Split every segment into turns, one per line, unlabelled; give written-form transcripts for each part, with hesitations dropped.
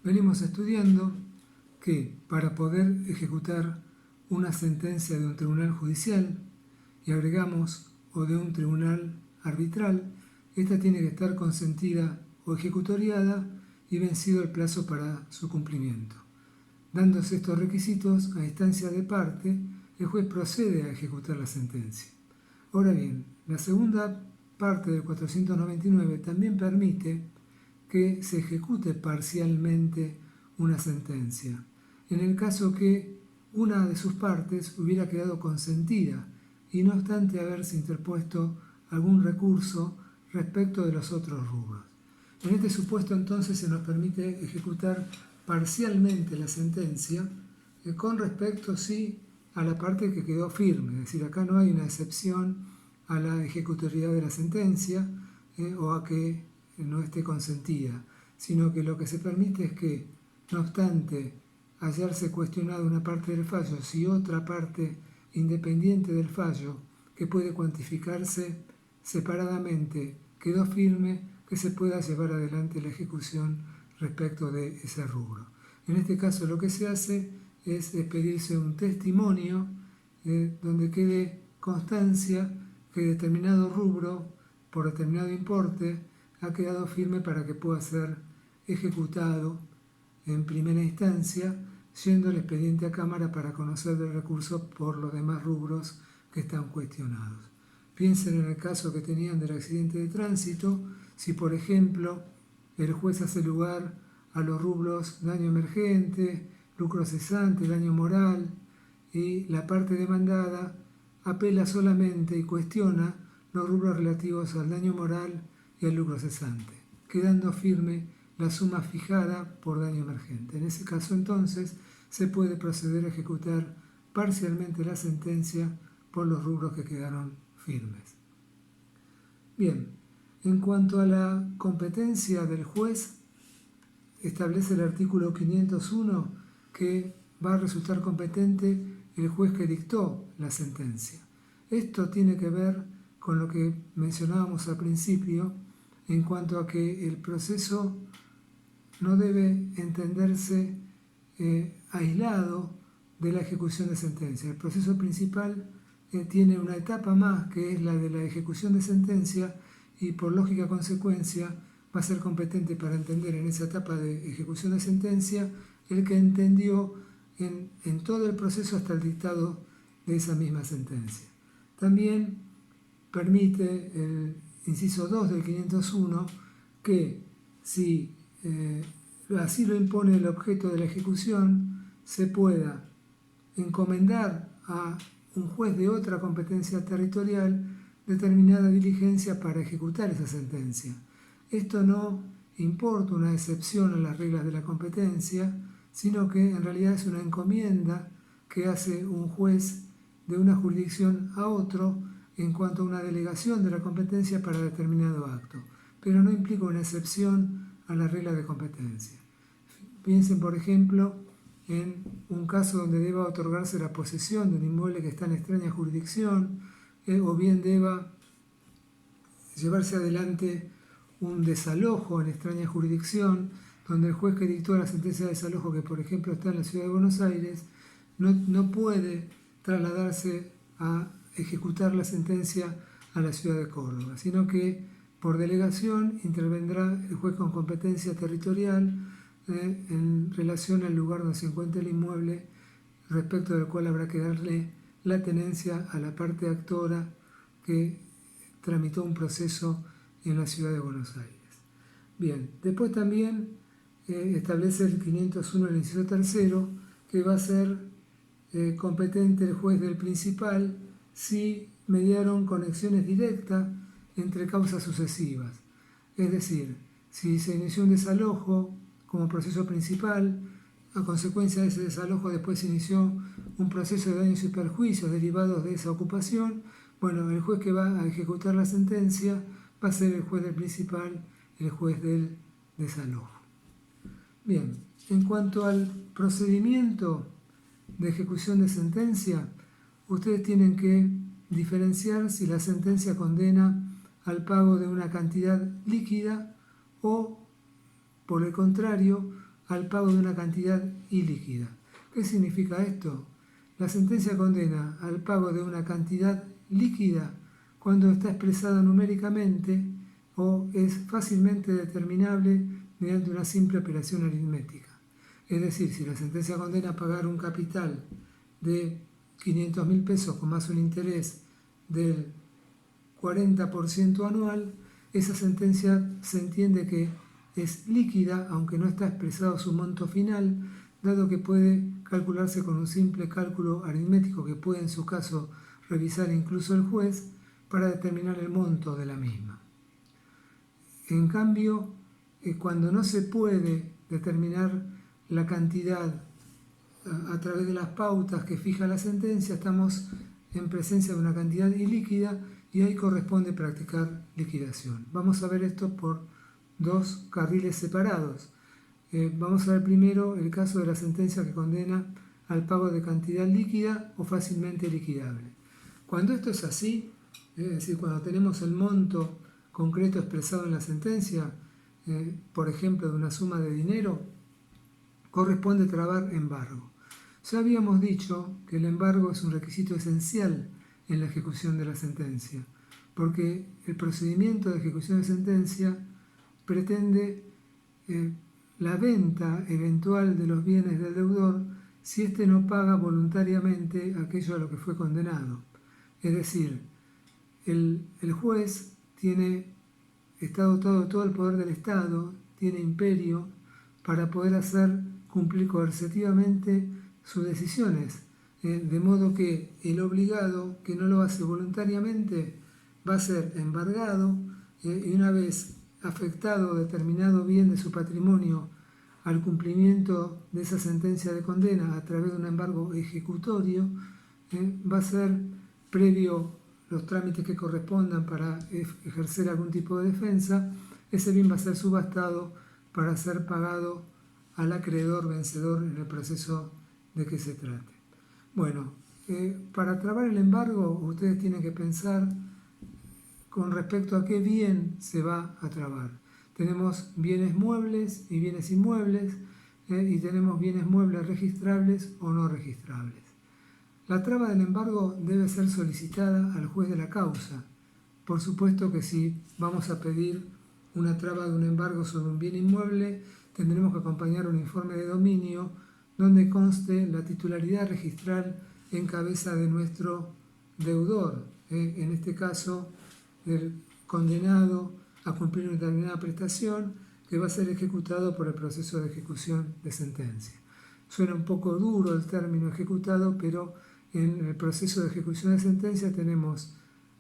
venimos estudiando que para poder ejecutar una sentencia de un tribunal judicial, y agregamos o de un tribunal arbitral, esta tiene que estar consentida o ejecutoriada y vencido el plazo para su cumplimiento. Dándose estos requisitos a instancia de parte, el juez procede a ejecutar la sentencia. Ahora bien, la segunda parte del 499 también permite que se ejecute parcialmente una sentencia, en el caso que una de sus partes hubiera quedado consentida y no obstante haberse interpuesto algún recurso respecto de los otros rubros. En este supuesto entonces se nos permite ejecutar parcialmente la sentencia con respecto sí a la parte que quedó firme, es decir, acá no hay una excepción a la ejecutoriedad de la sentencia o a que no esté consentida, sino que lo que se permite es que, no obstante hallarse cuestionado una parte del fallo, si otra parte independiente del fallo, que puede cuantificarse separadamente, quedó firme, que se pueda llevar adelante la ejecución respecto de ese rubro. En este caso lo que se hace es expedirse un testimonio donde quede constancia que determinado rubro, por determinado importe, ha quedado firme para que pueda ser ejecutado en primera instancia, yendo el expediente a cámara para conocer del recurso por los demás rubros que están cuestionados. Piensen en el caso que tenían del accidente de tránsito, si por ejemplo el juez hace lugar a los rubros daño emergente, lucro cesante, daño moral, y la parte demandada apela solamente y cuestiona los rubros relativos al daño moral y al lucro cesante, quedando firme la suma fijada por daño emergente. En ese caso entonces se puede proceder a ejecutar parcialmente la sentencia por los rubros que quedaron firmes. Bien, en cuanto a la competencia del juez, establece el artículo 501 que va a resultar competente el juez que dictó la sentencia. Esto tiene que ver con lo que mencionábamos al principio en cuanto a que el proceso no debe entenderse aislado de la ejecución de sentencia. El proceso principal tiene una etapa más que es la de la ejecución de sentencia y por lógica consecuencia va a ser competente para entender en esa etapa de ejecución de sentencia el que entendió en todo el proceso hasta el dictado de esa misma sentencia. También permite el inciso 2 del 501 que si así lo impone el objeto de la ejecución, se pueda encomendar a un juez de otra competencia territorial determinada diligencia para ejecutar esa sentencia. Esto no importa una excepción a las reglas de la competencia, sino que en realidad es una encomienda que hace un juez de una jurisdicción a otro en cuanto a una delegación de la competencia para determinado acto, pero no implica una excepción a la regla de competencia. Piensen, por ejemplo, en un caso donde deba otorgarse la posesión de un inmueble que está en extraña jurisdicción, o bien deba llevarse adelante un desalojo en extraña jurisdicción, donde el juez que dictó la sentencia de desalojo, que por ejemplo está en la ciudad de Buenos Aires, no puede trasladarse a ejecutar la sentencia a la ciudad de Córdoba, sino que por delegación intervendrá el juez con competencia territorial en relación al lugar donde se encuentra el inmueble, respecto del cual habrá que darle la tenencia a la parte actora que tramitó un proceso en la ciudad de Buenos Aires. Bien, después también establece el 501 el inciso tercero que va a ser competente el juez del principal si mediaron conexiones directas entre causas sucesivas. Es decir, si se inició un desalojo como proceso principal, a consecuencia de ese desalojo después se inició un proceso de daños y perjuicios derivados de esa ocupación, bueno, el juez que va a ejecutar la sentencia va a ser el juez del principal, el juez del desalojo. Bien, en cuanto al procedimiento de ejecución de sentencia, ustedes tienen que diferenciar si la sentencia condena al pago de una cantidad líquida o, por el contrario, al pago de una cantidad ilíquida. ¿Qué significa esto? La sentencia condena al pago de una cantidad líquida cuando está expresada numéricamente o es fácilmente determinable mediante una simple operación aritmética. Es decir, si la sentencia condena a pagar un capital de 500.000 pesos con más un interés del 40% anual, esa sentencia se entiende que es líquida, aunque no está expresado su monto final, dado que puede calcularse con un simple cálculo aritmético que puede en su caso revisar incluso el juez para determinar el monto de la misma. En cambio, cuando no se puede determinar la cantidad a través de las pautas que fija la sentencia, estamos en presencia de una cantidad ilíquida y ahí corresponde practicar liquidación. Vamos a ver esto por dos carriles separados. Vamos a ver primero el caso de la sentencia que condena al pago de cantidad líquida o fácilmente liquidable. Cuando esto es así, es decir, cuando tenemos el monto concreto expresado en la sentencia, por ejemplo, de una suma de dinero, corresponde trabar embargo. Ya habíamos dicho que el embargo es un requisito esencial en la ejecución de la sentencia, porque el procedimiento de ejecución de sentencia pretende la venta eventual de los bienes del deudor si éste no paga voluntariamente aquello a lo que fue condenado. Es decir, el juez está dotado de todo el poder del Estado, tiene imperio para poder hacer cumplir coercitivamente sus decisiones, de modo que el obligado que no lo hace voluntariamente va a ser embargado y una vez afectado determinado bien de su patrimonio al cumplimiento de esa sentencia de condena a través de un embargo ejecutorio, va a ser previo los trámites que correspondan para ejercer algún tipo de defensa, ese bien va a ser subastado para ser pagado al acreedor vencedor en el proceso de que se trate. Bueno, para trabar el embargo ustedes tienen que pensar con respecto a qué bien se va a trabar. Tenemos bienes muebles y bienes inmuebles y tenemos bienes muebles registrables o no registrables. La traba del embargo debe ser solicitada al juez de la causa. Por supuesto que si vamos a pedir una traba de un embargo sobre un bien inmueble, tendremos que acompañar un informe de dominio donde conste la titularidad registral en cabeza de nuestro deudor, en este caso el condenado a cumplir una determinada prestación que va a ser ejecutado por el proceso de ejecución de sentencia. Suena un poco duro el término ejecutado, pero en el proceso de ejecución de sentencia tenemos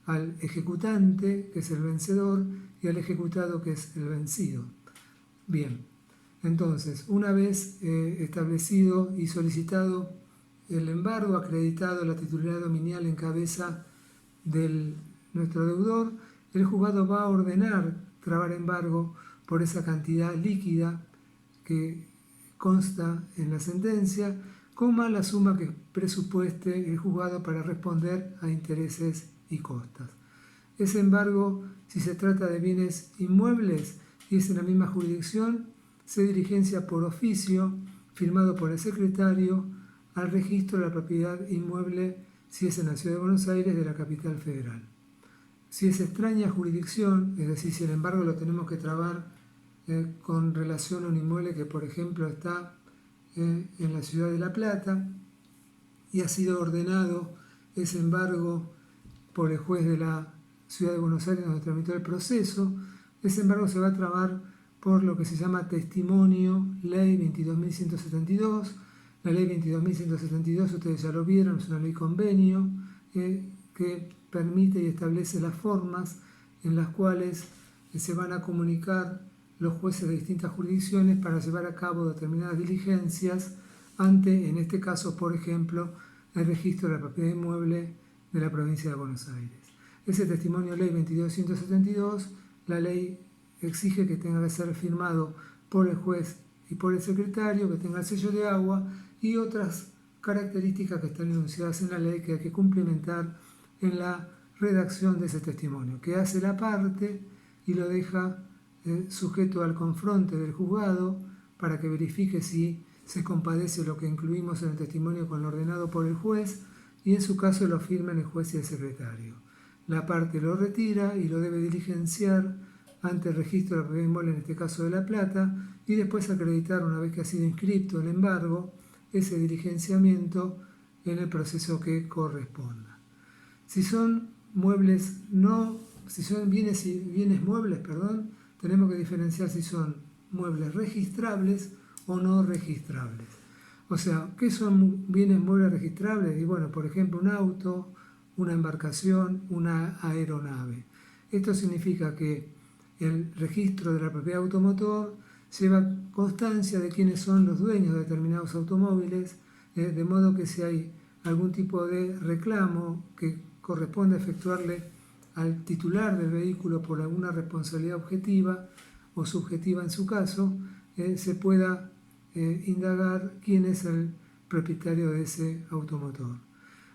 al ejecutante, que es el vencedor, y al ejecutado, que es el vencido. Bien, entonces, una vez establecido y solicitado el embargo, acreditado la titularidad dominial en cabeza de nuestro deudor, el juzgado va a ordenar trabar embargo por esa cantidad líquida que consta en la sentencia, coma la suma que presupueste el juzgado para responder a intereses y costas. Ese embargo, si se trata de bienes inmuebles y es en la misma jurisdicción, se diligencia por oficio, firmado por el secretario, al registro de la propiedad inmueble si es en la Ciudad de Buenos Aires de la capital federal. Si es extraña jurisdicción, es decir, si el embargo lo tenemos que trabar con relación a un inmueble que, por ejemplo, está en la ciudad de La Plata y ha sido ordenado ese embargo por el juez de la Ciudad de Buenos Aires donde tramitó el proceso, ese embargo se va a trabar por lo que se llama testimonio, ley 22.172. La ley 22.172, ustedes ya lo vieron, es una ley convenio que permite y establece las formas en las cuales se van a comunicar los jueces de distintas jurisdicciones para llevar a cabo determinadas diligencias ante, en este caso, por ejemplo, el registro de la propiedad inmueble de la provincia de Buenos Aires. Ese testimonio ley 22.172, la ley exige que tenga que ser firmado por el juez y por el secretario, que tenga el sello de agua y otras características que están enunciadas en la ley que hay que cumplimentar en la redacción de ese testimonio, que hace la parte y lo deja sujeto al confronte del juzgado para que verifique si se compadece lo que incluimos en el testimonio con lo ordenado por el juez y en su caso lo firmen el juez y el secretario. La parte lo retira y lo debe diligenciar ante el registro de la propiedad inmueble, en este caso de La Plata, y después acreditar, una vez que ha sido inscripto el embargo, ese diligenciamiento en el proceso que corresponda. Si son muebles si son bienes muebles, tenemos que diferenciar si son muebles registrables o no registrables. O sea, ¿qué son bienes muebles registrables? Y bueno, por ejemplo, un auto, una embarcación, una aeronave. Esto significa que el registro de la propiedad automotor lleva constancia de quiénes son los dueños de determinados automóviles, de modo que si hay algún tipo de reclamo que corresponde efectuarle al titular del vehículo por alguna responsabilidad objetiva o subjetiva en su caso, se pueda indagar quién es el propietario de ese automotor.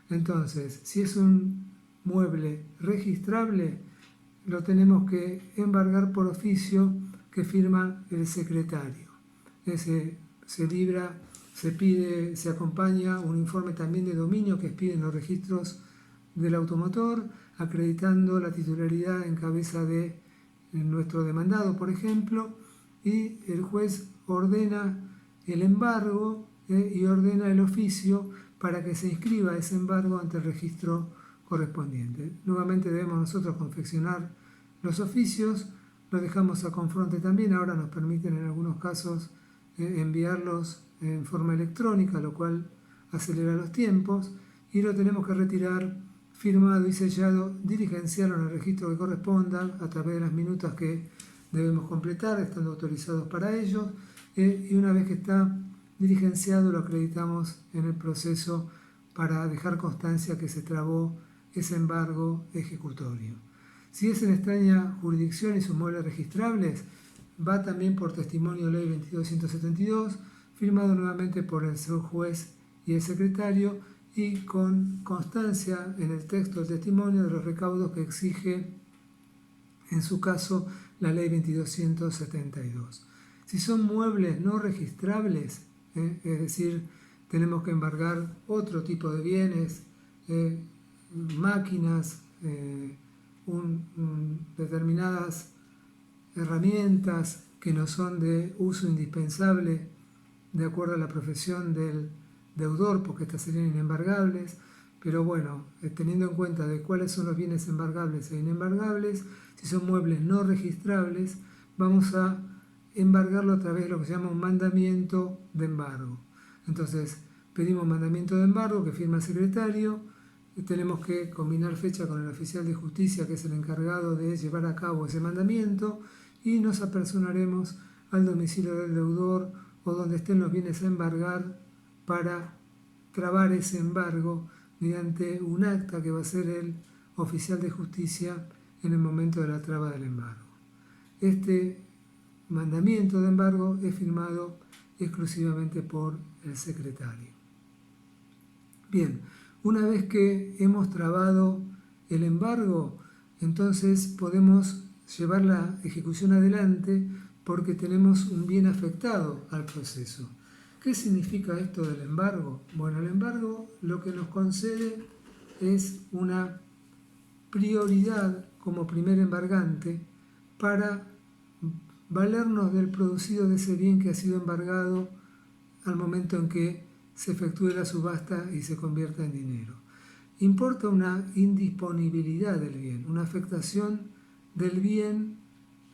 Entonces, si es un mueble registrable, lo tenemos que embargar por oficio que firma el secretario. Se acompaña un informe también de dominio que expiden los registros del automotor, acreditando la titularidad en cabeza de nuestro demandado, por ejemplo, y el juez ordena el embargo y ordena el oficio para que se inscriba ese embargo ante el registro correspondiente. Nuevamente debemos nosotros confeccionar los oficios, los dejamos a confronte también, ahora nos permiten en algunos casos enviarlos en forma electrónica, lo cual acelera los tiempos, y lo tenemos que retirar firmado y sellado, diligenciarlo en el registro que corresponda a través de las minutas que debemos completar, estando autorizados para ello, y una vez que está diligenciado lo acreditamos en el proceso para dejar constancia que se trabó ese embargo ejecutorio. Si es en extraña jurisdicción y sus muebles registrables, va también por testimonio ley 22.172, firmado nuevamente por el señor juez y el secretario, y con constancia en el texto del testimonio de los recaudos que exige, en su caso, la ley 22.172. Si son muebles no registrables, es decir, tenemos que embargar otro tipo de bienes, máquinas, determinadas herramientas que no son de uso indispensable de acuerdo a la profesión del deudor, porque estas serían inembargables, pero bueno, teniendo en cuenta de cuáles son los bienes embargables e inembargables, si son muebles no registrables, vamos a embargarlo a través de lo que se llama un mandamiento de embargo. Entonces, pedimos mandamiento de embargo que firma el secretario, tenemos que combinar fecha con el oficial de justicia, que es el encargado de llevar a cabo ese mandamiento, y nos apersonaremos al domicilio del deudor o donde estén los bienes a embargar para trabar ese embargo mediante un acta que va a ser el oficial de justicia en el momento de la traba del embargo. Este mandamiento de embargo es firmado exclusivamente por el secretario. Bien, una vez que hemos trabado el embargo, entonces podemos llevar la ejecución adelante porque tenemos un bien afectado al proceso. ¿Qué significa esto del embargo? Bueno, el embargo lo que nos concede es una prioridad como primer embargante para valernos del producido de ese bien que ha sido embargado al momento en que se efectúe la subasta y se convierta en dinero. Importa una indisponibilidad del bien, una afectación del bien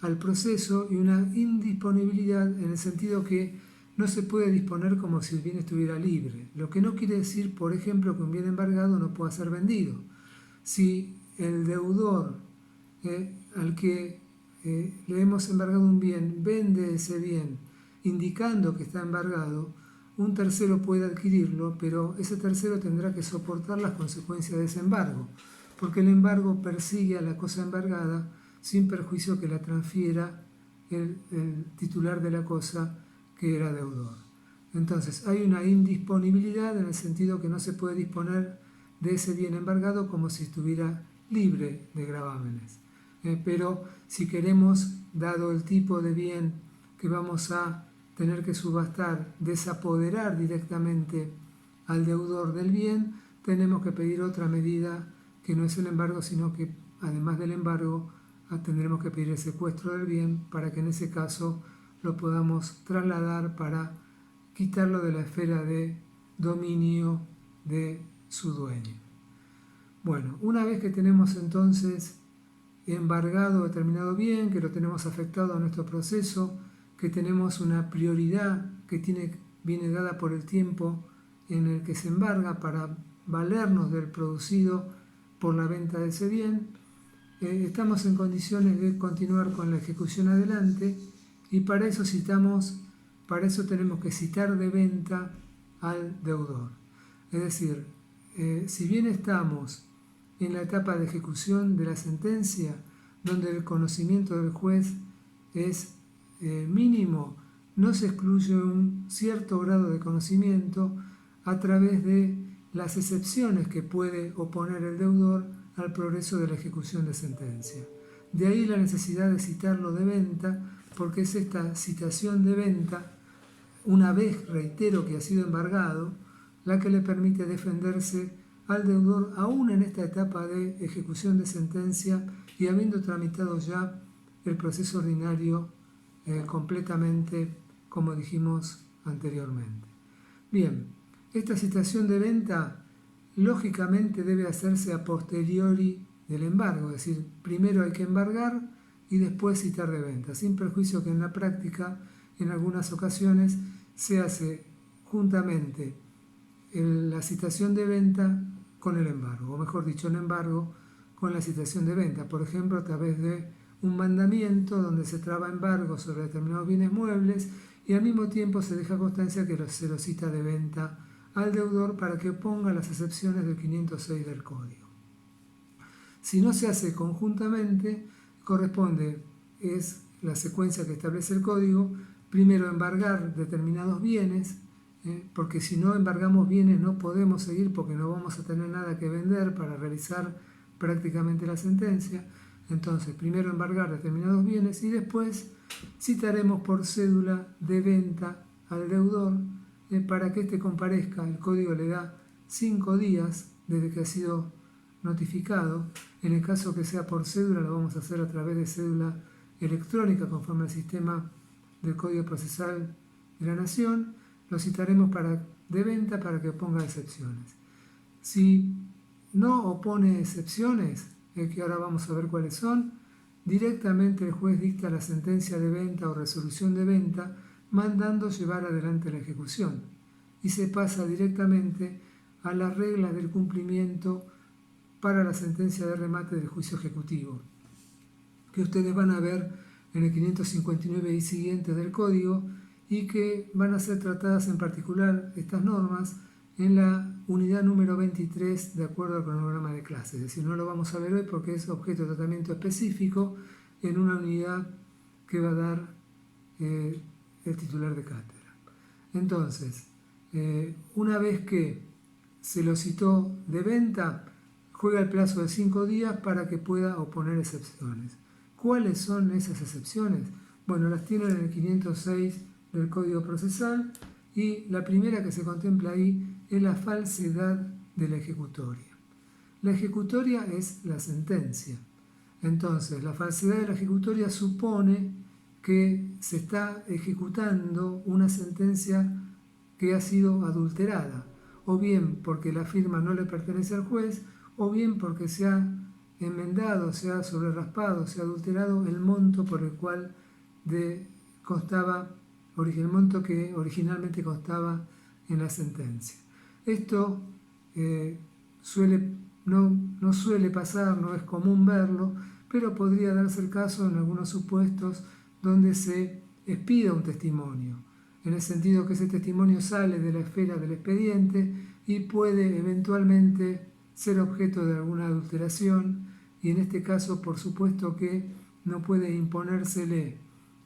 al proceso y una indisponibilidad en el sentido que no se puede disponer como si el bien estuviera libre, lo que no quiere decir, por ejemplo, que un bien embargado no pueda ser vendido. Si el deudor al que le hemos embargado un bien vende ese bien indicando que está embargado, un tercero puede adquirirlo, pero ese tercero tendrá que soportar las consecuencias de ese embargo, porque el embargo persigue a la cosa embargada sin perjuicio que la transfiera el titular de la cosa que era deudor. Entonces, hay una indisponibilidad en el sentido que no se puede disponer de ese bien embargado como si estuviera libre de gravámenes. Pero si queremos, dado el tipo de bien que vamos a tener que subastar, desapoderar directamente al deudor del bien, tenemos que pedir otra medida que no es el embargo, sino que además del embargo tendremos que pedir el secuestro del bien para que en ese caso lo podamos trasladar para quitarlo de la esfera de dominio de su dueño. Bueno, una vez que tenemos entonces embargado determinado bien, que lo tenemos afectado a nuestro proceso, que tenemos una prioridad que viene dada por el tiempo en el que se embarga para valernos del producido por la venta de ese bien, estamos en condiciones de continuar con la ejecución adelante y para eso tenemos que citar de venta al deudor. Es decir, si bien estamos en la etapa de ejecución de la sentencia, donde el conocimiento del juez es mínimo, no se excluye un cierto grado de conocimiento a través de las excepciones que puede oponer el deudor al progreso de la ejecución de sentencia. De ahí la necesidad de citarlo de venta, porque es esta citación de venta, una vez, reitero, que ha sido embargado, la que le permite defenderse al deudor aún en esta etapa de ejecución de sentencia y habiendo tramitado ya el proceso ordinario completamente, como dijimos anteriormente. Bien, esta citación de venta lógicamente debe hacerse a posteriori del embargo, es decir, primero hay que embargar y después citar de venta, sin perjuicio que en la práctica en algunas ocasiones se hace juntamente la citación de venta con el embargo, o mejor dicho, el embargo con la citación de venta, por ejemplo, a través de un mandamiento donde se traba embargo sobre determinados bienes muebles y al mismo tiempo se deja constancia que se lo cita de venta al deudor para que oponga las excepciones del 506 del Código. Si no se hace conjuntamente, es la secuencia que establece el Código, primero embargar determinados bienes, porque si no embargamos bienes no podemos seguir porque no vamos a tener nada que vender para realizar prácticamente la sentencia. Entonces, primero embargar determinados bienes y después citaremos por cédula de venta al deudor para que éste comparezca. El Código le da 5 días desde que ha sido notificado. En el caso que sea por cédula, lo vamos a hacer a través de cédula electrónica conforme al sistema del Código Procesal de la Nación. Lo citaremos de venta para que oponga excepciones. Si no opone excepciones, que ahora vamos a ver cuáles son, directamente el juez dicta la sentencia de venta o resolución de venta, mandando llevar adelante la ejecución, y se pasa directamente a las reglas del cumplimiento para la sentencia de remate del juicio ejecutivo, que ustedes van a ver en el 559 y siguientes del Código, y que van a ser tratadas en particular estas normas en la unidad número 23 de acuerdo al cronograma de clases. Es decir, no lo vamos a ver hoy porque es objeto de tratamiento específico en una unidad que va a dar el titular de cátedra. Entonces, una vez que se lo citó de venta, juega el plazo de 5 días para que pueda oponer excepciones. ¿Cuáles son esas excepciones? Bueno, las tienen en el 506 del Código Procesal y la primera que se contempla ahí es la falsedad de la ejecutoria. La ejecutoria es la sentencia. Entonces, la falsedad de la ejecutoria supone que se está ejecutando una sentencia que ha sido adulterada, o bien porque la firma no le pertenece al juez, o bien porque se ha enmendado, se ha sobreraspado, se ha adulterado el monto por el cual el monto que originalmente constaba en la sentencia. Esto no suele pasar, no es común verlo, pero podría darse el caso en algunos supuestos donde se expida un testimonio, en el sentido que ese testimonio sale de la esfera del expediente y puede eventualmente ser objeto de alguna adulteración, y en este caso por supuesto que no puede imponérsele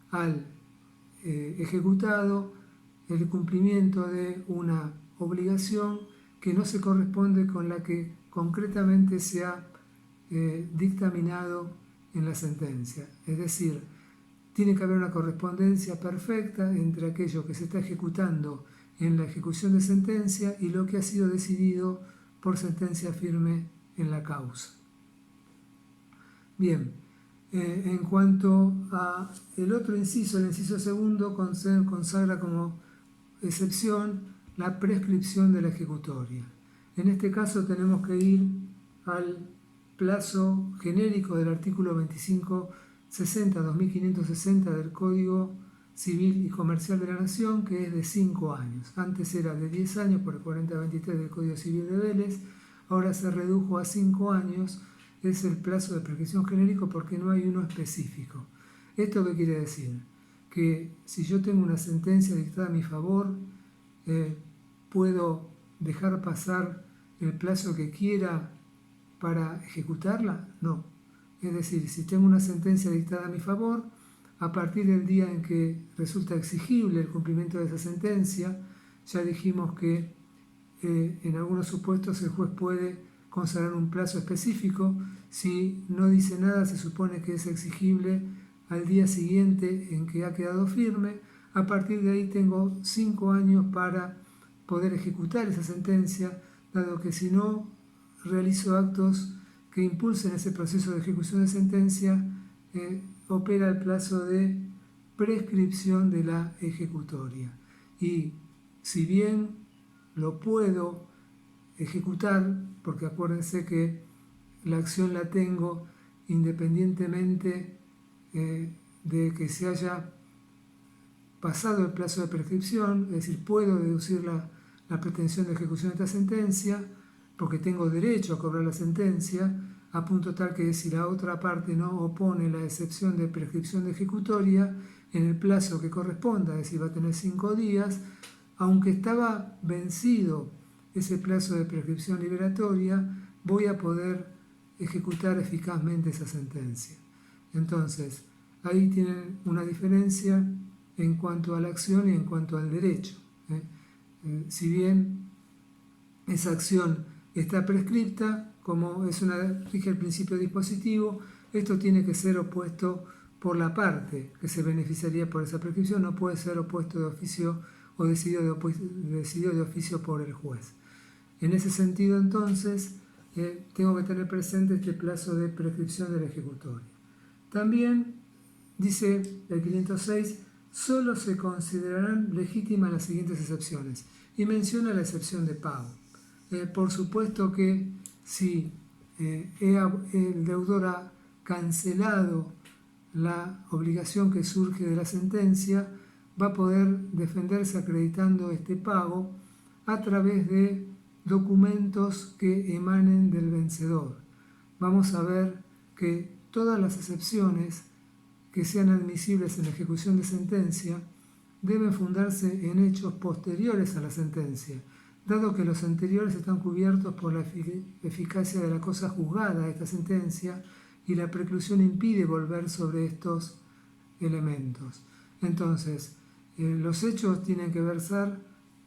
al ejecutado el cumplimiento de una obligación que no se corresponde con la que concretamente se ha dictaminado en la sentencia. Es decir, tiene que haber una correspondencia perfecta entre aquello que se está ejecutando en la ejecución de sentencia y lo que ha sido decidido por sentencia firme en la causa. Bien, en cuanto a el otro inciso, el inciso segundo consagra como excepción la prescripción de la ejecutoria. En este caso tenemos que ir al plazo genérico del artículo 2560-2560 del Código Civil y Comercial de la Nación, que es de 5 años. Antes era de 10 años por el 4023 del Código Civil de Vélez, ahora se redujo a 5 años, es el plazo de prescripción genérico porque no hay uno específico. ¿Esto qué quiere decir? Que si yo tengo una sentencia dictada a mi favor, ¿puedo dejar pasar el plazo que quiera para ejecutarla? No. Es decir, si tengo una sentencia dictada a mi favor, a partir del día en que resulta exigible el cumplimiento de esa sentencia, ya dijimos que en algunos supuestos el juez puede consagrar un plazo específico. Si no dice nada, se supone que es exigible al día siguiente en que ha quedado firme. A partir de ahí tengo 5 años para poder ejecutar esa sentencia, dado que si no realizo actos que impulsen ese proceso de ejecución de sentencia, opera el plazo de prescripción de la ejecutoria. Y si bien lo puedo ejecutar, porque acuérdense que la acción la tengo independientemente de que se haya pasado el plazo de prescripción, es decir, puedo deducir la pretensión de ejecución de esta sentencia, porque tengo derecho a cobrar la sentencia, a punto tal que si la otra parte no opone la excepción de prescripción de ejecutoria en el plazo que corresponda, es decir, va a tener 5 días, aunque estaba vencido ese plazo de prescripción liberatoria, voy a poder ejecutar eficazmente esa sentencia. Entonces, ahí tienen una diferencia en cuanto a la acción y en cuanto al derecho. Si bien esa acción está prescripta, como rige el principio dispositivo, esto tiene que ser opuesto por la parte que se beneficiaría por esa prescripción, no puede ser opuesto de oficio o decidido de oficio por el juez. En ese sentido, entonces, tengo que tener presente este plazo de prescripción de la ejecutoria. También dice el 506, solo se considerarán legítimas las siguientes excepciones, y menciona la excepción de pago. Por supuesto que si el deudor ha cancelado la obligación que surge de la sentencia, va a poder defenderse acreditando este pago a través de documentos que emanen del vencedor. Vamos a ver que todas las excepciones que sean admisibles en la ejecución de sentencia deben fundarse en hechos posteriores a la sentencia, dado que los anteriores están cubiertos por la eficacia de la cosa juzgada de esta sentencia y la preclusión impide volver sobre estos elementos. Entonces, los hechos tienen que versar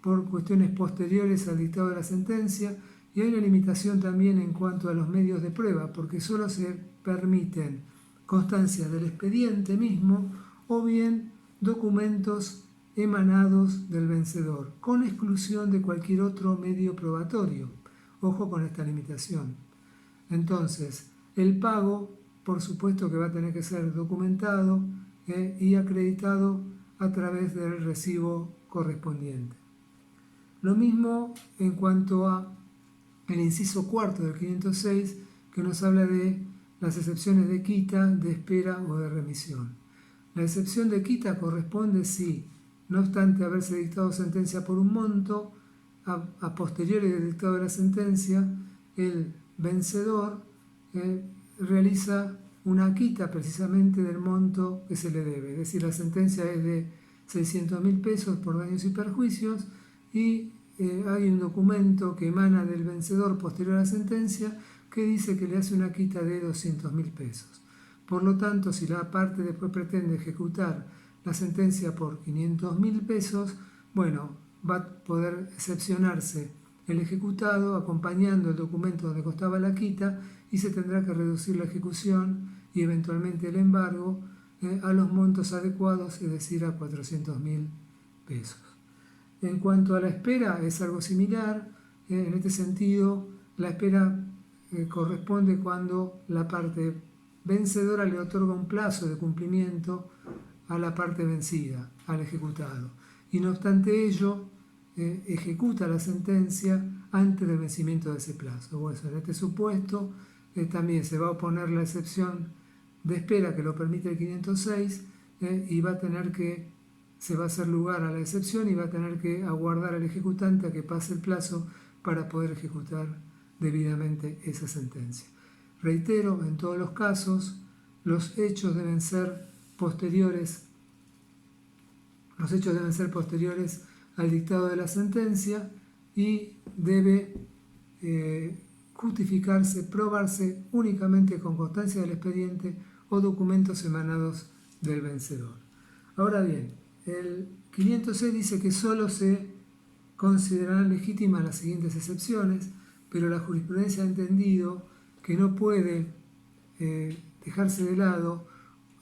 por cuestiones posteriores al dictado de la sentencia y hay una limitación también en cuanto a los medios de prueba, porque solo se permiten constancias del expediente mismo o bien documentos emanados del vencedor, con exclusión de cualquier otro medio probatorio. Ojo con esta limitación. Entonces, el pago, por supuesto que va a tener que ser documentado y acreditado a través del recibo correspondiente. Lo mismo en cuanto a el inciso cuarto del 506, que nos habla de las excepciones de quita, de espera o de remisión. La excepción de quita corresponde si, no obstante haberse dictado sentencia por un monto, a posteriori del dictado de la sentencia, el vencedor realiza una quita precisamente del monto que se le debe. Es decir, la sentencia es de 600.000 pesos por daños y perjuicios y hay un documento que emana del vencedor posterior a la sentencia que dice que le hace una quita de 200.000 pesos. Por lo tanto, si la parte después pretende ejecutar la sentencia por 500.000 pesos, bueno, va a poder excepcionarse el ejecutado acompañando el documento donde constaba la quita y se tendrá que reducir la ejecución y eventualmente el embargo a los montos adecuados, es decir, a 400.000 pesos. En cuanto a la espera, es algo similar. En este sentido, la espera corresponde cuando la parte vencedora le otorga un plazo de cumplimiento a la parte vencida, al ejecutado. Y no obstante ello, ejecuta la sentencia antes del vencimiento de ese plazo. Bueno, en este supuesto también se va a oponer la excepción de espera que lo permite el 506 y se va a hacer lugar a la excepción y va a tener que aguardar al ejecutante a que pase el plazo para poder ejecutar debidamente esa sentencia. Reitero, en todos los casos, los hechos deben ser posteriores al dictado de la sentencia y debe justificarse, probarse únicamente con constancia del expediente o documentos emanados del vencedor. Ahora bien, el 506 dice que solo se considerarán legítimas las siguientes excepciones, pero la jurisprudencia ha entendido que no puede dejarse de lado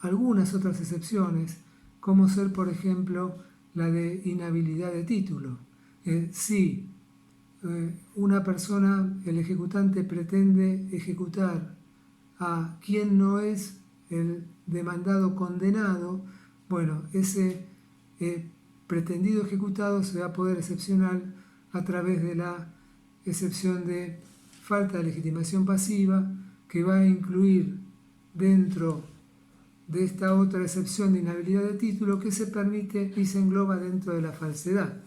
algunas otras excepciones, como ser, por ejemplo, la de inhabilidad de título. Si una persona, el ejecutante, pretende ejecutar a quien no es el demandado condenado, bueno, ese pretendido ejecutado se va a poder excepcionar a través de la excepción de falta de legitimación pasiva, que va a incluir dentro de esta otra excepción de inhabilidad de título que se permite y se engloba dentro de la falsedad.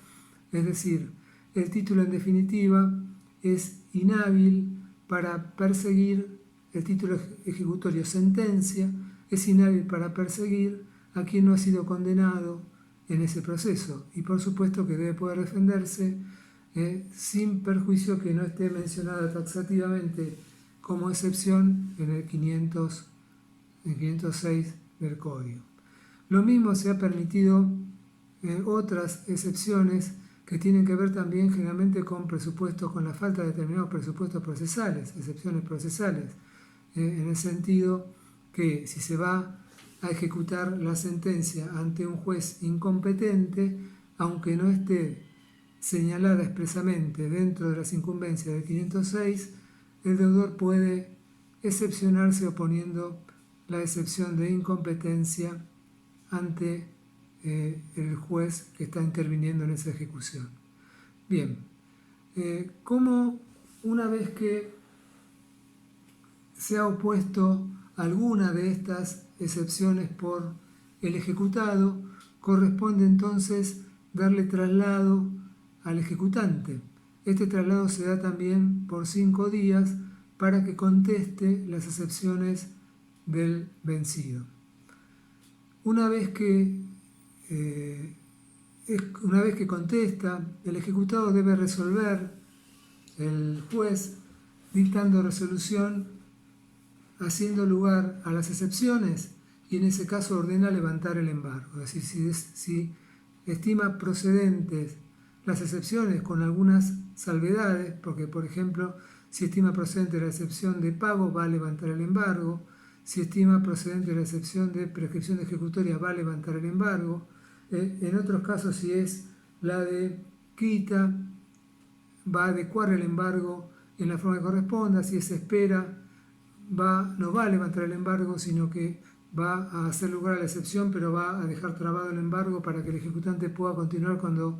Es decir, el título en definitiva es inhábil para perseguir, el título ejecutorio sentencia es inhábil para perseguir a quien no ha sido condenado en ese proceso y por supuesto que debe poder defenderse sin perjuicio que no esté mencionada taxativamente como excepción en el 506 del Código. Lo mismo se ha permitido otras excepciones que tienen que ver también generalmente con presupuestos, con la falta de determinados presupuestos procesales, excepciones procesales, en el sentido que si se va a ejecutar la sentencia ante un juez incompetente, aunque no esté señalada expresamente dentro de las incumbencias del 506, el deudor puede excepcionarse oponiendo la excepción de incompetencia ante el juez que está interviniendo en esa ejecución. Bien, ¿cómo una vez que se ha opuesto alguna de estas excepciones por el ejecutado, corresponde entonces darle traslado al ejecutante? Este traslado se da también por 5 días para que conteste las excepciones del vencido. Una vez que contesta, el ejecutado debe resolver, el juez, dictando resolución, haciendo lugar a las excepciones y en ese caso ordena levantar el embargo. Es decir, si estima procedentes las excepciones con algunas salvedades, porque por ejemplo, si estima procedente la excepción de pago, va a levantar el embargo. Si estima procedente la excepción de prescripción ejecutoria, va a levantar el embargo. En otros casos, si es la de quita, va a adecuar el embargo en la forma que corresponda. Si es espera, no va a levantar el embargo, sino que va a hacer lugar a la excepción, pero va a dejar trabado el embargo para que el ejecutante pueda continuar cuando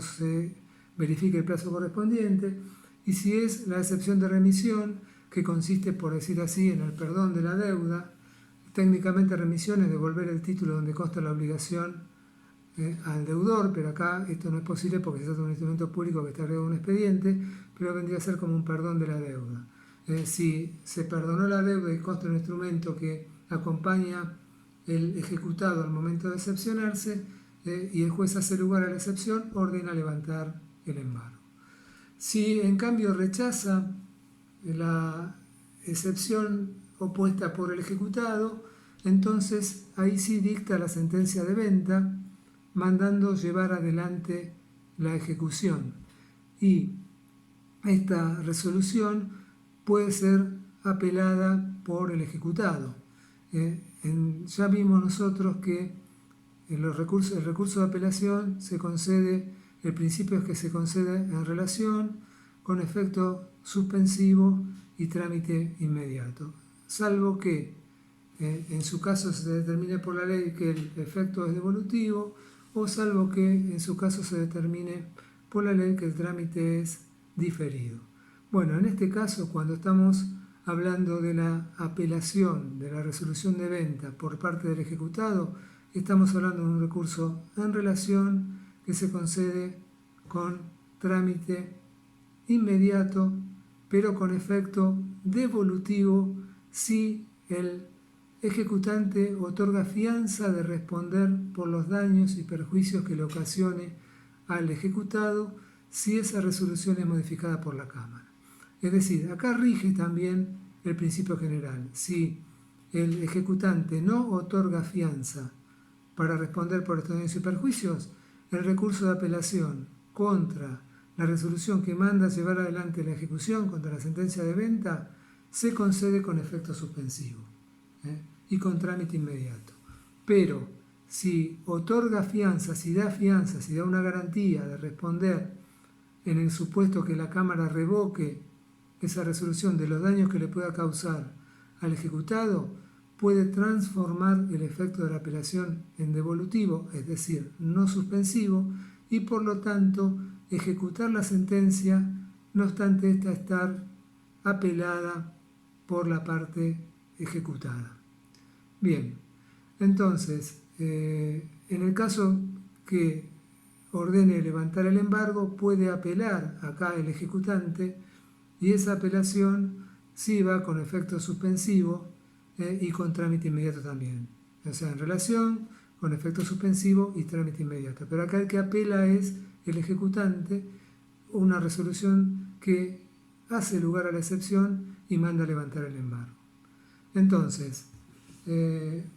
se verifique el plazo correspondiente. Y si es la excepción de remisión, que consiste, por decir así, en el perdón de la deuda, técnicamente remisión es devolver el título donde consta la obligación al deudor, pero acá esto no es posible porque se trata de un instrumento público que está agregado a un expediente, pero vendría a ser como un perdón de la deuda. Si se perdonó la deuda y consta un instrumento que acompaña el ejecutado al momento de excepcionarse y el juez hace lugar a la excepción, ordena levantar el embargo. Si en cambio rechaza la excepción opuesta por el ejecutado, entonces ahí sí dicta la sentencia de venta, mandando llevar adelante la ejecución. Y esta resolución puede ser apelada por el ejecutado. Ya vimos nosotros que el recurso de apelación se concede, el principio es que se concede en relación, con efecto suspensivo y trámite inmediato, salvo que en su caso se determine por la ley que el efecto es devolutivo, o salvo que en su caso se determine por la ley que el trámite es diferido. Bueno, en este caso, cuando estamos hablando de la apelación de la resolución de venta por parte del ejecutado, estamos hablando de un recurso en relación que se concede con trámite inmediato, pero con efecto devolutivo si el ejecutante otorga fianza de responder por los daños y perjuicios que le ocasione al ejecutado si esa resolución es modificada por la Cámara. Es decir, acá rige también el principio general. Si el ejecutante no otorga fianza para responder por estos daños y perjuicios, el recurso de apelación contra la resolución que manda llevar adelante la ejecución contra la sentencia de venta se concede con efecto suspensivo y con trámite inmediato. Pero si otorga fianza, si da una garantía de responder en el supuesto que la Cámara revoque esa resolución de los daños que le pueda causar al ejecutado, puede transformar el efecto de la apelación en devolutivo, es decir, no suspensivo, y por lo tanto ejecutar la sentencia, no obstante esta estar apelada por la parte ejecutada. Bien, entonces, en el caso que ordene levantar el embargo, puede apelar acá el ejecutante, y esa apelación sí va con efecto suspensivo y con trámite inmediato también. O sea, en relación, con efecto suspensivo y trámite inmediato. Pero acá el que apela es el ejecutante, una resolución que hace lugar a la excepción y manda a levantar el embargo. Entonces,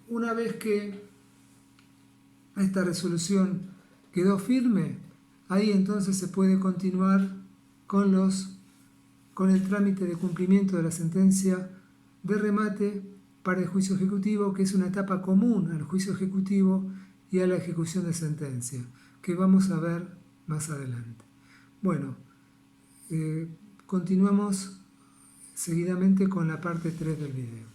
una vez que esta resolución quedó firme, ahí entonces se puede continuar con el trámite de cumplimiento de la sentencia de remate para el juicio ejecutivo, que es una etapa común al juicio ejecutivo y a la ejecución de sentencia, que vamos a ver más adelante. Bueno, continuamos seguidamente con la parte 3 del video.